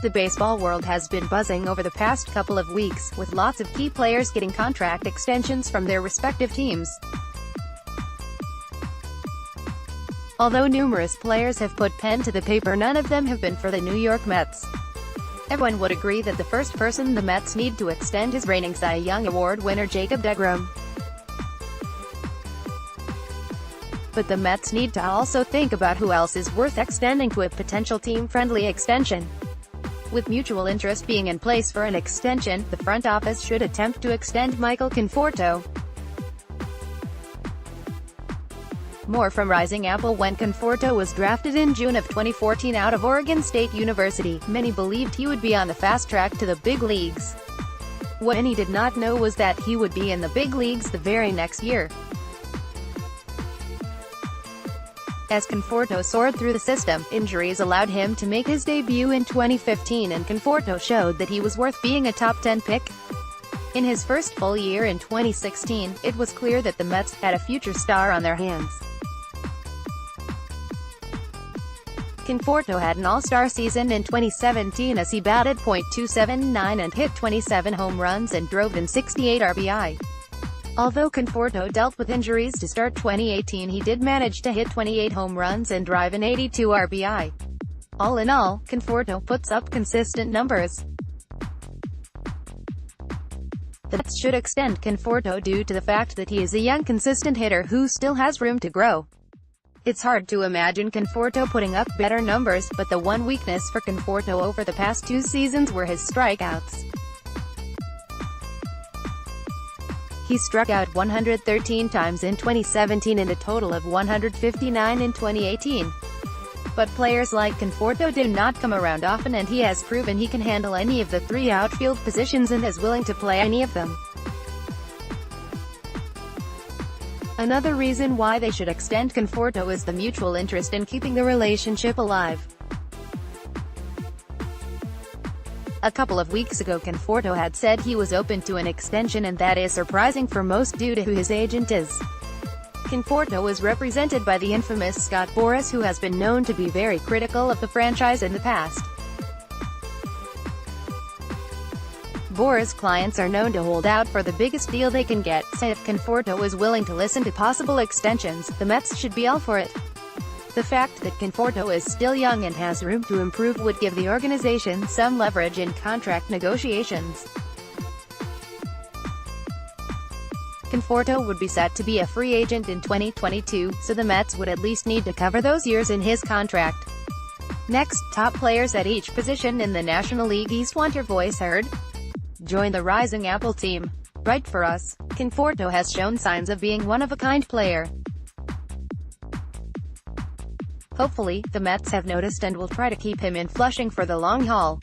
The baseball world has been buzzing over the past couple of weeks, with lots of key players getting contract extensions from their respective teams. Although numerous players have put pen to the paper, none of them have been for the New York Mets. Everyone would agree that the first person the Mets need to extend is reigning Cy Young Award winner Jacob deGrom. But the Mets need to also think about who else is worth extending to a potential team-friendly extension. With mutual interest being in place for an extension, the front office should attempt to extend Michael Conforto. More from Rising Apple. When Conforto was drafted in June of 2014 out of Oregon State University, many believed he would be on the fast track to the big leagues. What many did not know was that he would be in the big leagues the very next year. As Conforto soared through the system, injuries allowed him to make his debut in 2015, and Conforto showed that he was worth being a top 10 pick. In his first full year in 2016, it was clear that the Mets had a future star on their hands. Conforto had an all-star season in 2017 as he batted .279 and hit 27 home runs and drove in 68 RBI. Although Conforto dealt with injuries to start 2018, he did manage to hit 28 home runs and drive in 82 RBI. All in all, Conforto puts up consistent numbers. The Mets should extend Conforto due to the fact that he is a young, consistent hitter who still has room to grow. It's hard to imagine Conforto putting up better numbers, but the one weakness for Conforto over the past 2 seasons were his strikeouts. He struck out 113 times in 2017 and a total of 159 in 2018. But players like Conforto do not come around often, and he has proven he can handle any of the 3 outfield positions and is willing to play any of them. Another reason why they should extend Conforto is the mutual interest in keeping the relationship alive. A couple of weeks ago, Conforto had said he was open to an extension, and that is surprising for most due to who his agent is. Conforto is represented by the infamous Scott Boras, who has been known to be very critical of the franchise in the past. Boras' clients are known to hold out for the biggest deal they can get, so if Conforto is willing to listen to possible extensions, the Mets should be all for it. The fact that Conforto is still young and has room to improve would give the organization some leverage in contract negotiations. Conforto would be set to be a free agent in 2022, so the Mets would at least need to cover those years in his contract. Next, top players at each position in the National League East want your voice heard? Join the Rising Apple team. Write for us. Conforto has shown signs of being one-of-a-kind player. Hopefully, the Mets have noticed and will try to keep him in Flushing for the long haul.